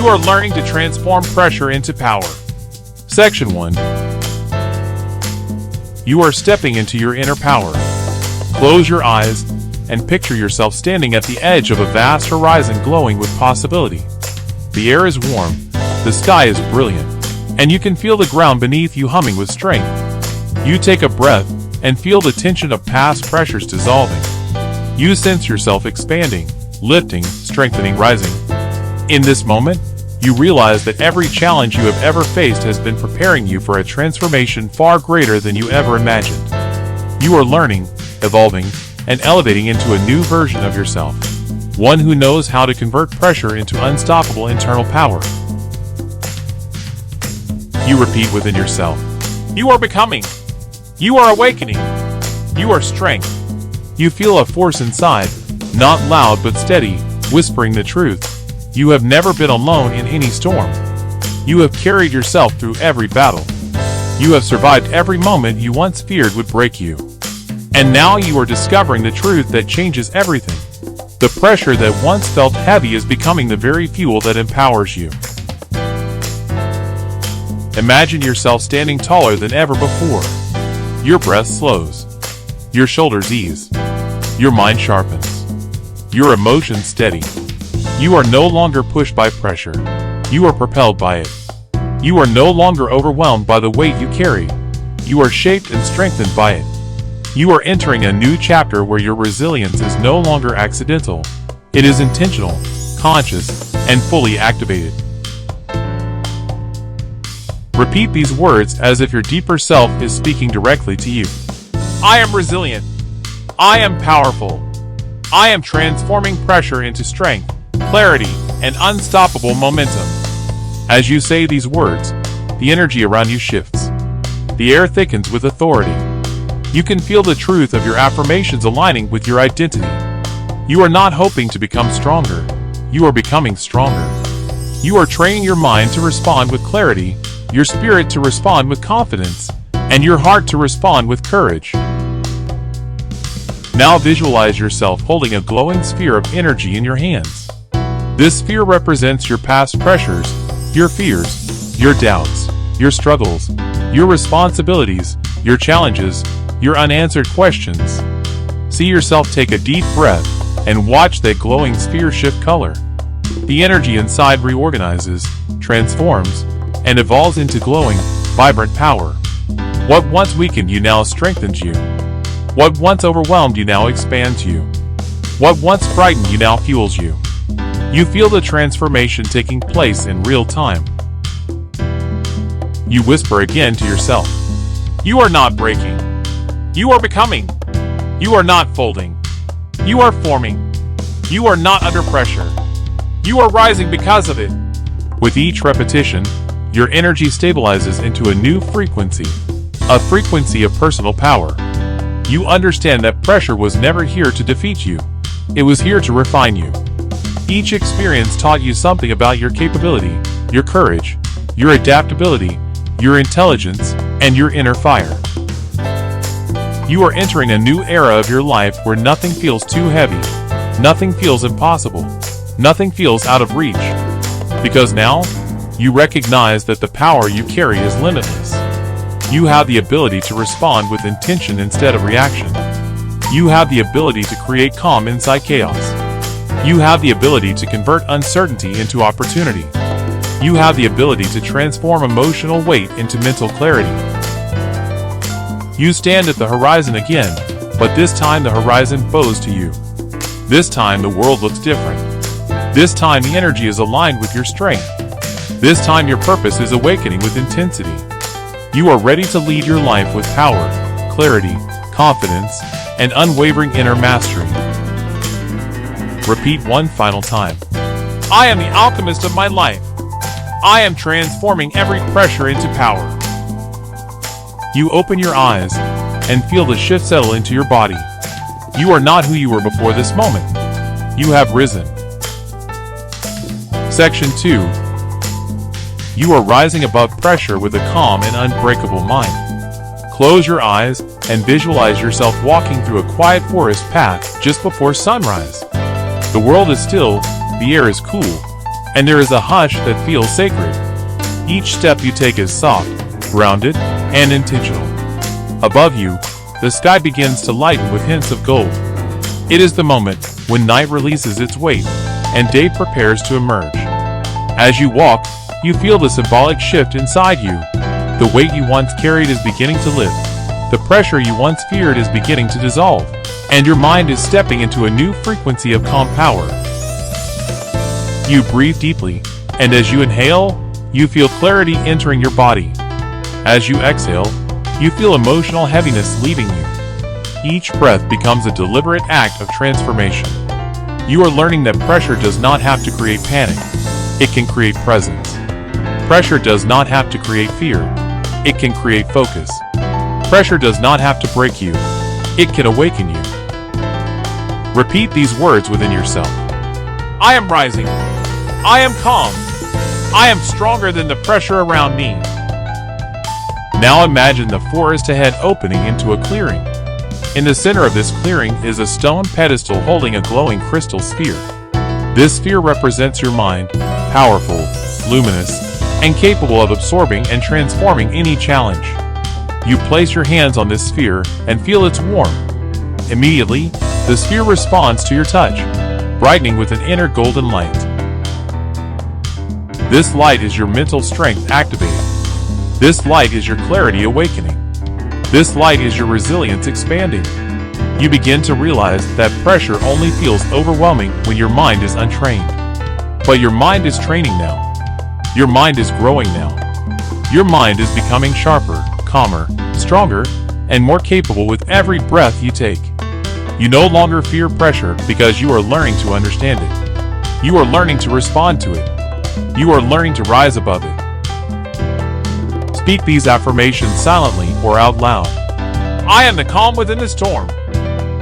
You are learning to transform pressure into power. Section 1. You are stepping into your inner power. Close your eyes and picture yourself standing at the edge of a vast horizon glowing with possibility. The air is warm, the sky is brilliant, and you can feel the ground beneath you humming with strength. You take a breath and feel the tension of past pressures dissolving. You sense yourself expanding, lifting, strengthening, rising. In this moment, you realize that every challenge you have ever faced has been preparing you for a transformation far greater than you ever imagined. You are learning, evolving, and elevating into a new version of yourself, one who knows how to convert pressure into unstoppable internal power. You repeat within yourself. You are becoming. You are awakening. You are strength. You feel a force inside, not loud but steady, whispering the truth. You have never been alone in any storm. You have carried yourself through every battle. You have survived every moment you once feared would break you. And now you are discovering the truth that changes everything. The pressure that once felt heavy is becoming the very fuel that empowers you. Imagine yourself standing taller than ever before. Your breath slows. Your shoulders ease. Your mind sharpens. Your emotions steady. You are no longer pushed by pressure. You are propelled by it. You are no longer overwhelmed by the weight you carry. You are shaped and strengthened by it. You are entering a new chapter where your resilience is no longer accidental. It is intentional, conscious, and fully activated. Repeat these words as if your deeper self is speaking directly to you. I am resilient. I am powerful. I am transforming pressure into strength, clarity, and unstoppable momentum. As you say these words, the energy around you shifts. The air thickens with authority. You can feel the truth of your affirmations aligning with your identity. You are not hoping to become stronger. You are becoming stronger. You are training your mind to respond with clarity, your spirit to respond with confidence, and your heart to respond with courage. Now visualize yourself holding a glowing sphere of energy in your hands. This sphere represents your past pressures, your fears, your doubts, your struggles, your responsibilities, your challenges, your unanswered questions. See yourself take a deep breath and watch that glowing sphere shift color. The energy inside reorganizes, transforms, and evolves into glowing, vibrant power. What once weakened you now strengthens you. What once overwhelmed you now expands you. What once frightened you now fuels you. You feel the transformation taking place in real time. You whisper again to yourself. You are not breaking. You are becoming. You are not folding. You are forming. You are not under pressure. You are rising because of it. With each repetition, your energy stabilizes into a new frequency, a frequency of personal power. You understand that pressure was never here to defeat you. It was here to refine you. Each experience taught you something about your capability, your courage, your adaptability, your intelligence, and your inner fire. You are entering a new era of your life where nothing feels too heavy, nothing feels impossible, nothing feels out of reach. Because now, you recognize that the power you carry is limitless. You have the ability to respond with intention instead of reaction. You have the ability to create calm inside chaos. You have the ability to convert uncertainty into opportunity. You have the ability to transform emotional weight into mental clarity. You stand at the horizon again, but this time the horizon bows to you. This time the world looks different. This time the energy is aligned with your strength. This time your purpose is awakening with intensity. You are ready to lead your life with power, clarity, confidence, and unwavering inner mastery. Repeat one final time. I am the alchemist of my life. I am transforming every pressure into power. You open your eyes and feel the shift settle into your body. You are not who you were before this moment. You have risen. Section 2. You are rising above pressure with a calm and unbreakable mind. Close your eyes and visualize yourself walking through a quiet forest path just before sunrise. The world is still, the air is cool, and there is a hush that feels sacred. Each step you take is soft, grounded, and intentional. Above you, the sky begins to lighten with hints of gold. It is the moment when night releases its weight and day prepares to emerge. As you walk, you feel the symbolic shift inside you. The weight you once carried is beginning to lift. The pressure you once feared is beginning to dissolve, and your mind is stepping into a new frequency of calm power. You breathe deeply, and as you inhale, you feel clarity entering your body. As you exhale, you feel emotional heaviness leaving you. Each breath becomes a deliberate act of transformation. You are learning that pressure does not have to create panic. It can create presence. Pressure does not have to create fear. It can create focus. Pressure does not have to break you. It can awaken you. Repeat these words within yourself. I am rising. I am calm. I am stronger than the pressure around me. Now imagine the forest ahead opening into a clearing. In the center of this clearing is a stone pedestal holding a glowing crystal sphere. This sphere represents your mind, powerful, luminous, and capable of absorbing and transforming any challenge. You place your hands on this sphere and feel its warmth. Immediately, the sphere responds to your touch, brightening with an inner golden light. This light is your mental strength activated. This light is your clarity awakening. This light is your resilience expanding. You begin to realize that pressure only feels overwhelming when your mind is untrained. But your mind is training now. Your mind is growing now. Your mind is becoming sharper, calmer, stronger, and more capable with every breath you take. You no longer fear pressure because you are learning to understand it. You are learning to respond to it. You are learning to rise above it. Speak these affirmations silently or out loud. I am the calm within the storm.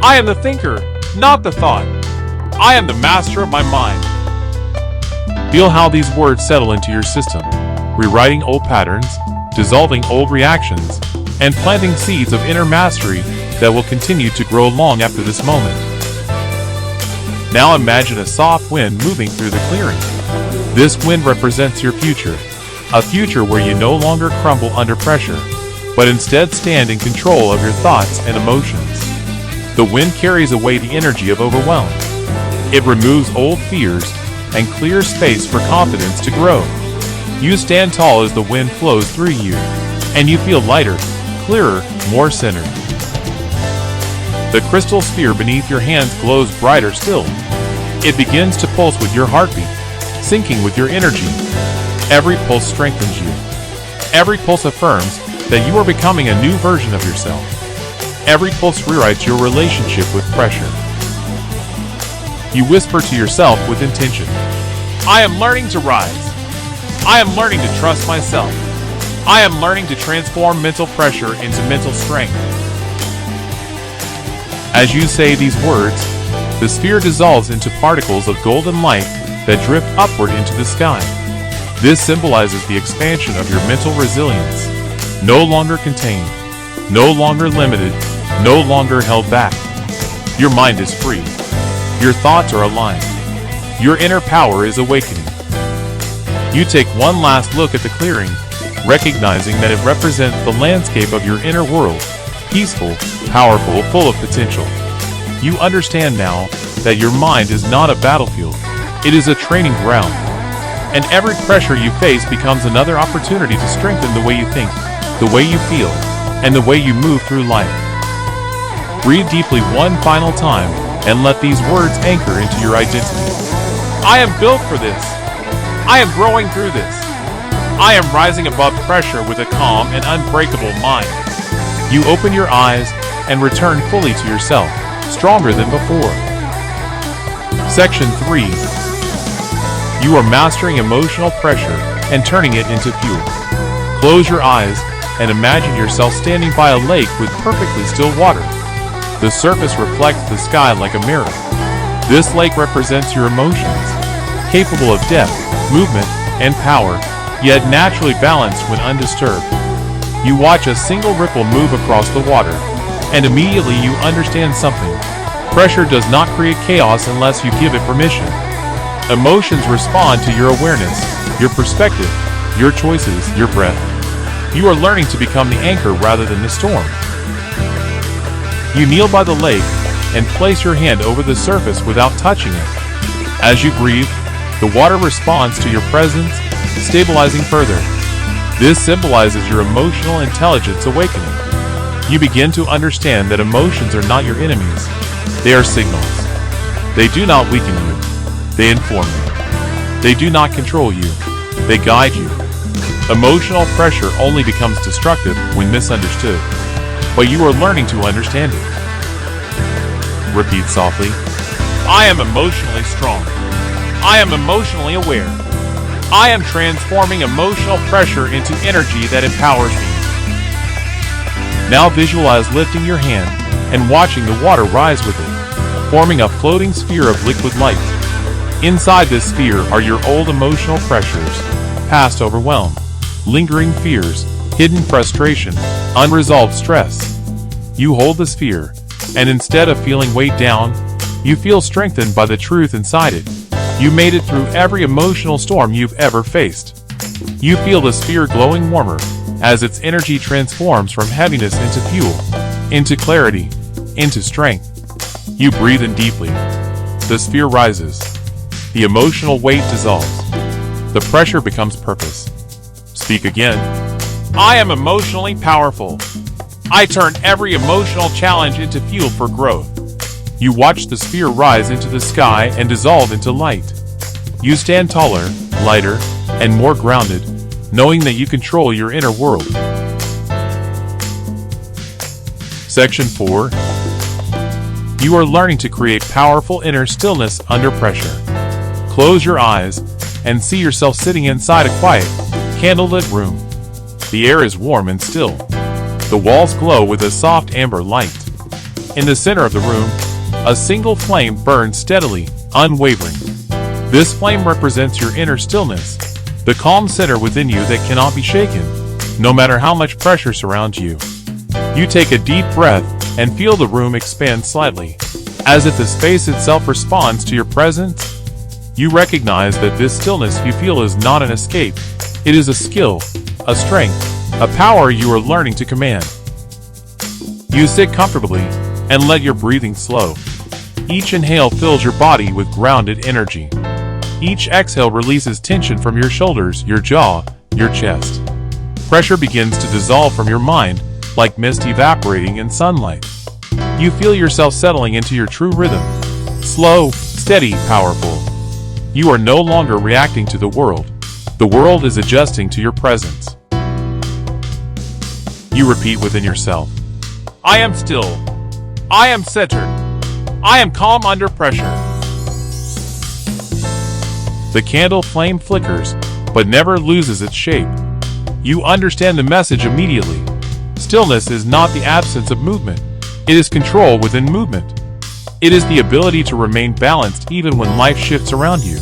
I am the thinker, not the thought. I am the master of my mind. Feel how these words settle into your system, rewriting old patterns, dissolving old reactions, and planting seeds of inner mastery that will continue to grow long after this moment. Now imagine a soft wind moving through the clearing. This wind represents your future. A future where you no longer crumble under pressure, but instead stand in control of your thoughts and emotions. The wind carries away the energy of overwhelm. It removes old fears and clears space for confidence to grow. You stand tall as the wind flows through you, and you feel lighter, clearer, more centered. The crystal sphere beneath your hands glows brighter still. It begins to pulse with your heartbeat, syncing with your energy. Every pulse strengthens you. Every pulse affirms that you are becoming a new version of yourself. Every pulse rewrites your relationship with pressure. You whisper to yourself with intention. I am learning to rise. I am learning to trust myself. I am learning to transform mental pressure into mental strength. As you say these words, the sphere dissolves into particles of golden light that drift upward into the sky. This symbolizes the expansion of your mental resilience. No longer contained, no longer limited, no longer held back. Your mind is free. Your thoughts are aligned. Your inner power is awakening. You take one last look at the clearing, recognizing that it represents the landscape of your inner world, peaceful, powerful, full of potential. You understand now that your mind is not a battlefield. It is a training ground. And every pressure you face becomes another opportunity to strengthen the way you think, the way you feel, and the way you move through life. Breathe deeply one final time and let these words anchor into your identity. I am built for this. I am growing through this. I am rising above pressure with a calm and unbreakable mind. You open your eyes and return fully to yourself, stronger than before. Section 3. You are mastering emotional pressure and turning it into fuel. Close your eyes and imagine yourself standing by a lake with perfectly still water. The surface reflects the sky like a mirror. This lake represents your emotions, capable of depth, movement, and power, yet naturally balanced when undisturbed. You watch a single ripple move across the water, and immediately you understand something. Pressure does not create chaos unless you give it permission. Emotions respond to your awareness, your perspective, your choices, your breath. You are learning to become the anchor rather than the storm. You kneel by the lake and place your hand over the surface without touching it. As you breathe, the water responds to your presence, stabilizing further. This symbolizes your emotional intelligence awakening. You begin to understand that emotions are not your enemies. They are signals. They do not weaken you. They inform you. They do not control you. They guide you. Emotional pressure only becomes destructive when misunderstood, but you are learning to understand it. Repeat softly. I am emotionally strong. I am emotionally aware. I am transforming emotional pressure into energy that empowers me. Now visualize lifting your hand and watching the water rise with it, forming a floating sphere of liquid light. Inside this sphere are your old emotional pressures, past overwhelm, lingering fears, hidden frustration, unresolved stress. You hold the sphere, and instead of feeling weighed down, you feel strengthened by the truth inside it. You made it through every emotional storm you've ever faced. You feel the sphere glowing warmer, as its energy transforms from heaviness into fuel, into clarity, into strength. You breathe in deeply. The sphere rises. The emotional weight dissolves. The pressure becomes purpose. Speak again. I am emotionally powerful. I turn every emotional challenge into fuel for growth. You watch the sphere rise into the sky and dissolve into light. You stand taller, lighter, and more grounded, knowing that you control your inner world. Section 4. You are learning to create powerful inner stillness under pressure. Close your eyes and see yourself sitting inside a quiet, candlelit room. The air is warm and still. The walls glow with a soft amber light. In the center of the room, a single flame burns steadily, unwavering. This flame represents your inner stillness, the calm center within you that cannot be shaken, no matter how much pressure surrounds you. You take a deep breath and feel the room expand slightly, as if the space itself responds to your presence. You recognize that this stillness you feel is not an escape. It is a skill, a strength, a power you are learning to command. You sit comfortably and let your breathing slow. Each inhale fills your body with grounded energy. Each exhale releases tension from your shoulders, your jaw, your chest. Pressure begins to dissolve from your mind, like mist evaporating in sunlight. You feel yourself settling into your true rhythm. Slow, steady, powerful. You are no longer reacting to the world. The world is adjusting to your presence. You repeat within yourself. I am still. I am centered. I am calm under pressure. The candle flame flickers, but never loses its shape. You understand the message immediately. Stillness is not the absence of movement. It is control within movement. It is the ability to remain balanced even when life shifts around you.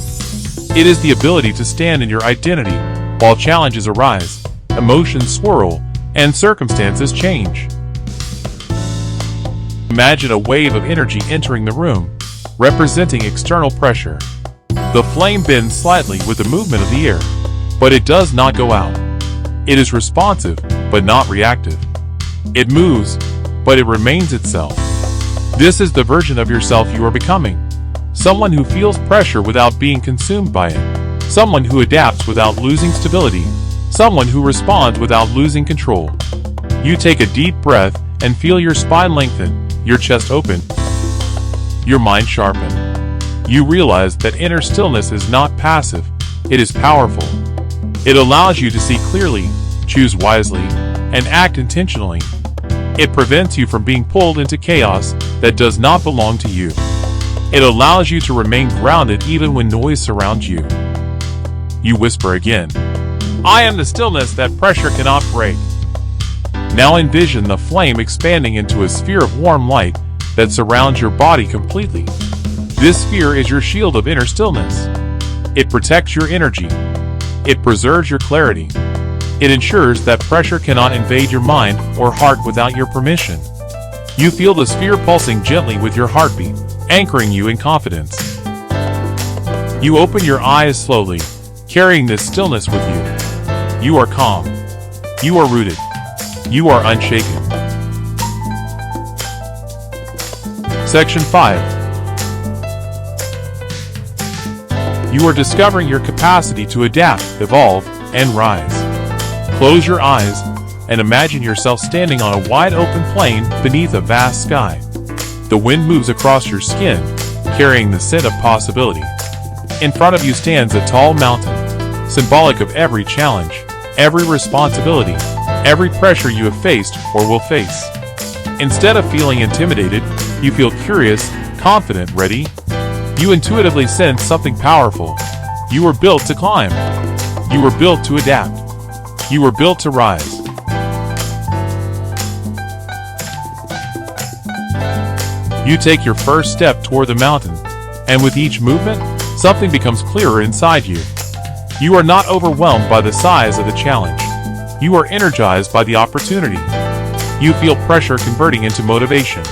It is the ability to stand in your identity while challenges arise, emotions swirl, and circumstances change. Imagine a wave of energy entering the room, representing external pressure. The flame bends slightly with the movement of the air, but it does not go out. It is responsive, but not reactive. It moves, but it remains itself. This is the version of yourself you are becoming. Someone who feels pressure without being consumed by it. Someone who adapts without losing stability. Someone who responds without losing control. You take a deep breath and feel your spine lengthen, your chest open, your mind sharpen. You realize that inner stillness is not passive, it is powerful. It allows you to see clearly, choose wisely, and act intentionally. It prevents you from being pulled into chaos that does not belong to you. It allows you to remain grounded even when noise surrounds you. You whisper again. I am the stillness that pressure cannot break. Now envision the flame expanding into a sphere of warm light that surrounds your body completely. This sphere is your shield of inner stillness. It protects your energy. It preserves your clarity. It ensures that pressure cannot invade your mind or heart without your permission. You feel the sphere pulsing gently with your heartbeat, anchoring you in confidence. You open your eyes slowly, carrying this stillness with you. You are calm. You are rooted. You are unshaken. Section 5. You are discovering your capacity to adapt, evolve, and rise. Close your eyes and imagine yourself standing on a wide open plain beneath a vast sky. The wind moves across your skin, carrying the scent of possibility. In front of you stands a tall mountain, symbolic of every challenge, every responsibility, every pressure you have faced or will face. Instead of feeling intimidated, you feel curious, confident, ready. You intuitively sense something powerful. You were built to climb. You were built to adapt. You were built to rise. You take your first step toward the mountain, and with each movement, something becomes clearer inside you. You are not overwhelmed by the size of the challenge. You are energized by the opportunity. You feel pressure converting into motivation.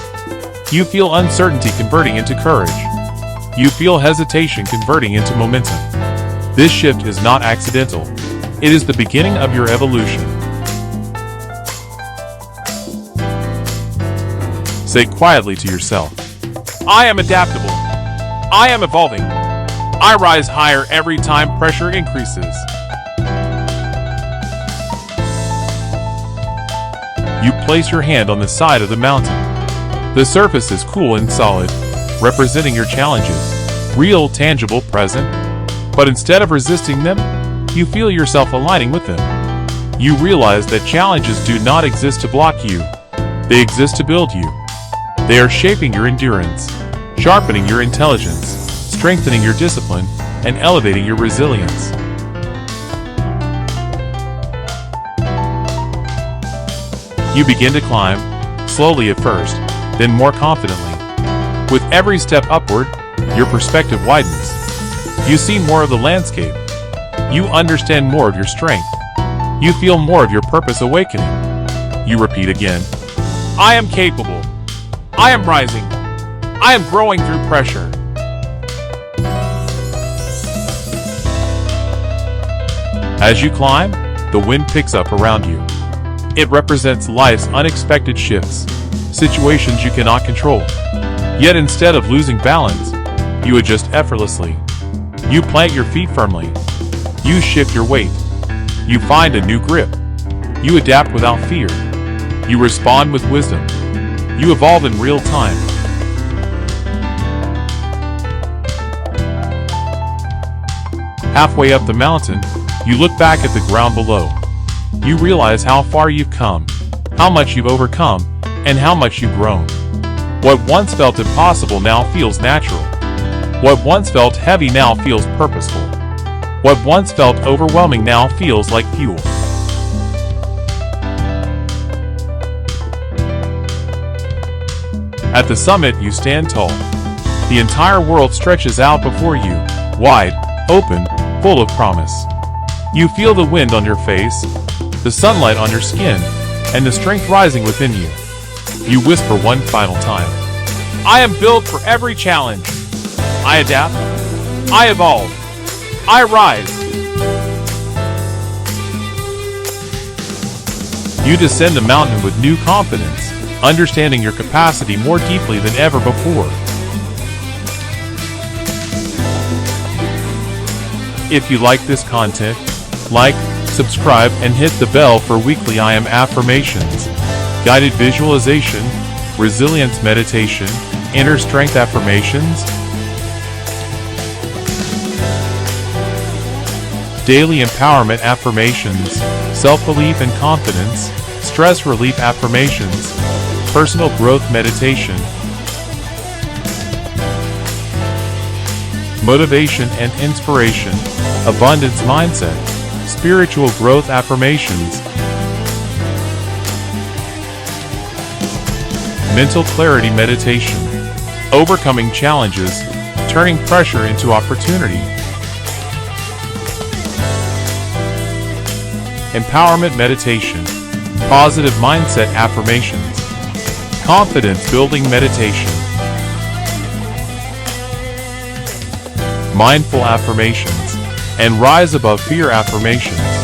You feel uncertainty converting into courage. You feel hesitation converting into momentum. This shift is not accidental. It is the beginning of your evolution. Say quietly to yourself, I am adaptable. I am evolving. I rise higher every time pressure increases. You place your hand on the side of the mountain. The surface is cool and solid, representing your challenges, real, tangible, present. But instead of resisting them, you feel yourself aligning with them. You realize that challenges do not exist to block you. They exist to build you. They are shaping your endurance, sharpening your intelligence, strengthening your discipline, and elevating your resilience. You begin to climb, slowly at first, then more confidently. With every step upward, your perspective widens. You see more of the landscape. You understand more of your strength. You feel more of your purpose awakening. You repeat again, I am capable. I am rising. I am growing through pressure. As you climb, the wind picks up around you. It represents life's unexpected shifts, situations you cannot control. Yet instead of losing balance, you adjust effortlessly. You plant your feet firmly. You shift your weight. You find a new grip. You adapt without fear. You respond with wisdom. You evolve in real time. Halfway up the mountain, you look back at the ground below. You realize how far you've come, how much you've overcome, and how much you've grown. What once felt impossible now feels natural. What once felt heavy now feels purposeful. What once felt overwhelming now feels like fuel. At the summit, you stand tall. The entire world stretches out before you, wide, open, full of promise. You feel the wind on your face, the sunlight on your skin, and the strength rising within you. You whisper one final time, I am built for every challenge. I adapt. I evolve. I rise. You descend the mountain with new confidence, understanding your capacity more deeply than ever before. If you like this content, like, subscribe, and hit the bell for weekly I Am affirmations, guided visualization, resilience meditation, inner strength affirmations, daily empowerment affirmations, self-belief and confidence, stress relief affirmations, personal growth meditation, motivation and inspiration, abundance mindset, spiritual growth affirmations, mental clarity meditation, overcoming challenges, turning pressure into opportunity, empowerment meditation, positive mindset affirmations, confidence building meditation, mindful affirmations, and rise above fear affirmations.